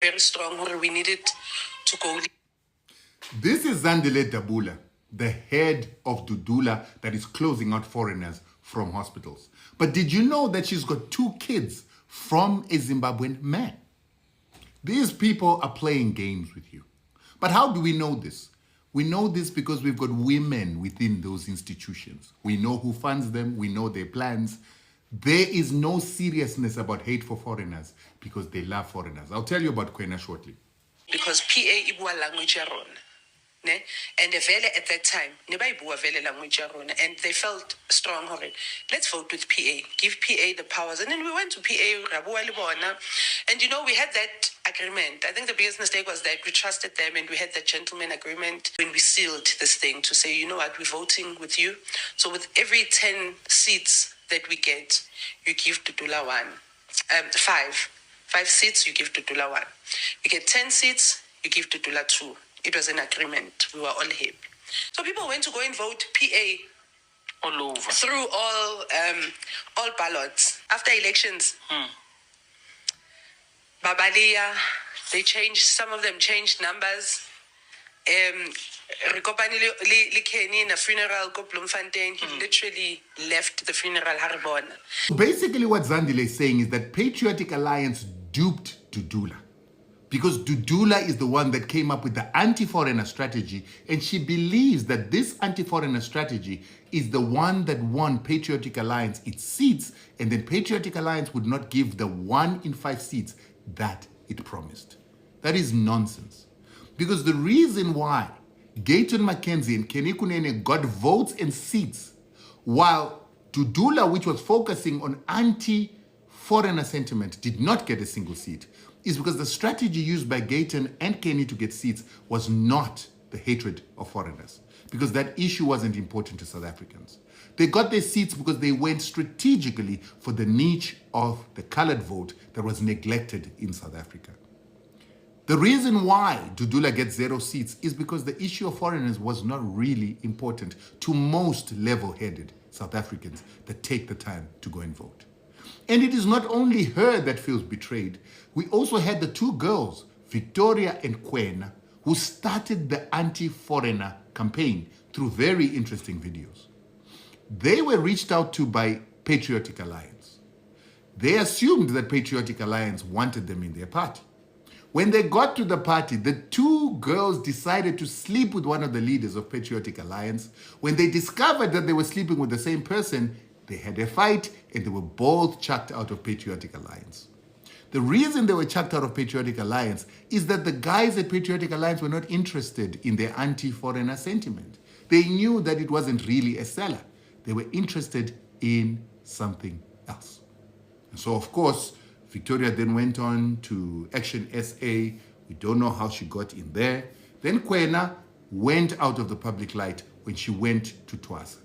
very strong, or we needed to go. This is Zandile Dabula, the head of Dudula that is closing out foreigners from hospitals. But did you know that she's got 2 kids from a Zimbabwean man? These people are playing games with you. But how do we know this? We know this because we've got women within those institutions. We know who funds them. We know their plans. There is no seriousness about hate for foreigners because they love foreigners. I'll tell you about Kwena shortly. Because PA ibua language ya rona. Ne? And vele at that time, ne ba ibua vele language ya rona, and they felt strong on it. Let's vote with PA. Give PA the powers. And then we went to PA, rabua le bona. And you know, we had that agreement. I think the biggest mistake was that we trusted them and we had that gentleman agreement when we sealed this thing to say, you know what, we're voting with you. So with every 10 seats that we get, you give Dudula 5 seats, you give Dudula 1. We get 10 seats, you give Dudula 2. It was an agreement. We were all happy. So people went to go and vote PA all over through all ballots. After elections, Babalia, they changed, some of them changed numbers. Rikopani Likeni in a funeral, ko Bloemfontein, he literally left the funeral Harbona. Basically what Zandile is saying is that Patriotic Alliance duped Dudula. Because Dudula is the one that came up with the anti-foreigner strategy, and she believes that this anti-foreigner strategy is the one that won Patriotic Alliance its seats, and then Patriotic Alliance would not give the 1 in 5 seats that it promised. That is nonsense. Because the reason why Gayton McKenzie and Kenny Kunene got votes and seats, while Dudula, which was focusing on anti-foreigner sentiment, did not get a single seat, is because the strategy used by Gayton and Kenny to get seats was not the hatred of foreigners, because that issue wasn't important to South Africans. They got their seats because they went strategically for the niche of the colored vote that was neglected in South Africa. The reason why Dudula gets 0 seats is because the issue of foreigners was not really important to most level-headed South Africans that take the time to go and vote. And it is not only her that feels betrayed. We also had the 2 girls, Victoria and Kwena, who started the anti-foreigner campaign through very interesting videos. They were reached out to by Patriotic Alliance. They assumed that Patriotic Alliance wanted them in their party. When they got to the party, the 2 girls decided to sleep with one of the leaders of Patriotic Alliance. When they discovered that they were sleeping with the same person, they had a fight and they were both chucked out of Patriotic Alliance. The reason they were chucked out of Patriotic Alliance is that the guys at Patriotic Alliance were not interested in their anti-foreigner sentiment. They knew that it wasn't really a seller. They were interested in something else. And so, of course, Victoria then went on to Action SA. We don't know how she got in there. Then Kwena went out of the public light when she went to Twasa.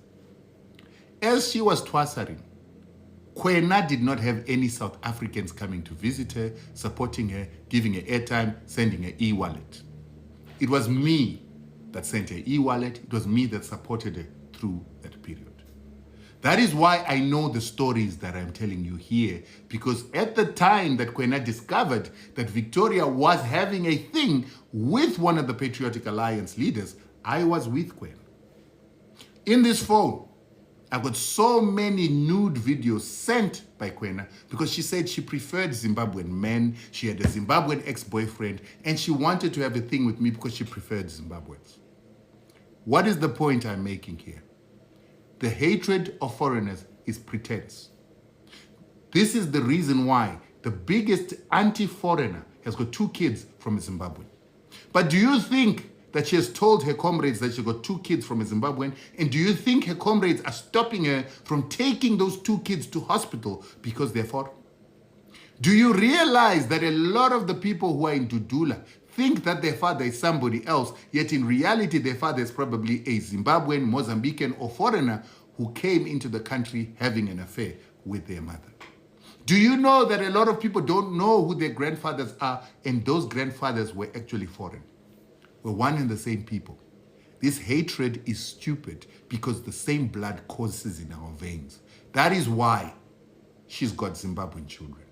As she was twasaring, Kwena did not have any South Africans coming to visit her, supporting her, giving her airtime, sending her e-wallet. It was me that sent her e-wallet. It was me that supported her through that period. That is why I know the stories that I'm telling you here, because at the time that Kwena discovered that Victoria was having a thing with one of the Patriotic Alliance leaders, I was with Kwena. In this phone, I got so many nude videos sent by Kwena because she said she preferred Zimbabwean men, she had a Zimbabwean ex-boyfriend, and she wanted to have a thing with me because she preferred Zimbabweans. What is the point I'm making here? The hatred of foreigners is pretense. This is the reason why the biggest anti-foreigner has got 2 kids from Zimbabwe. But do you think that she has told her comrades that she got 2 kids from a Zimbabwean? And do you think her comrades are stopping her from taking those 2 kids to hospital because they're foreign? Do you realize that a lot of the people who are in Dudula think that their father is somebody else, yet in reality their father is probably a Zimbabwean, Mozambican, or foreigner who came into the country having an affair with their mother? Do you know that a lot of people don't know who their grandfathers are, and those grandfathers were actually foreign? We're one and the same people. This hatred is stupid because the same blood courses in our veins. That is why she's got Zimbabwean children.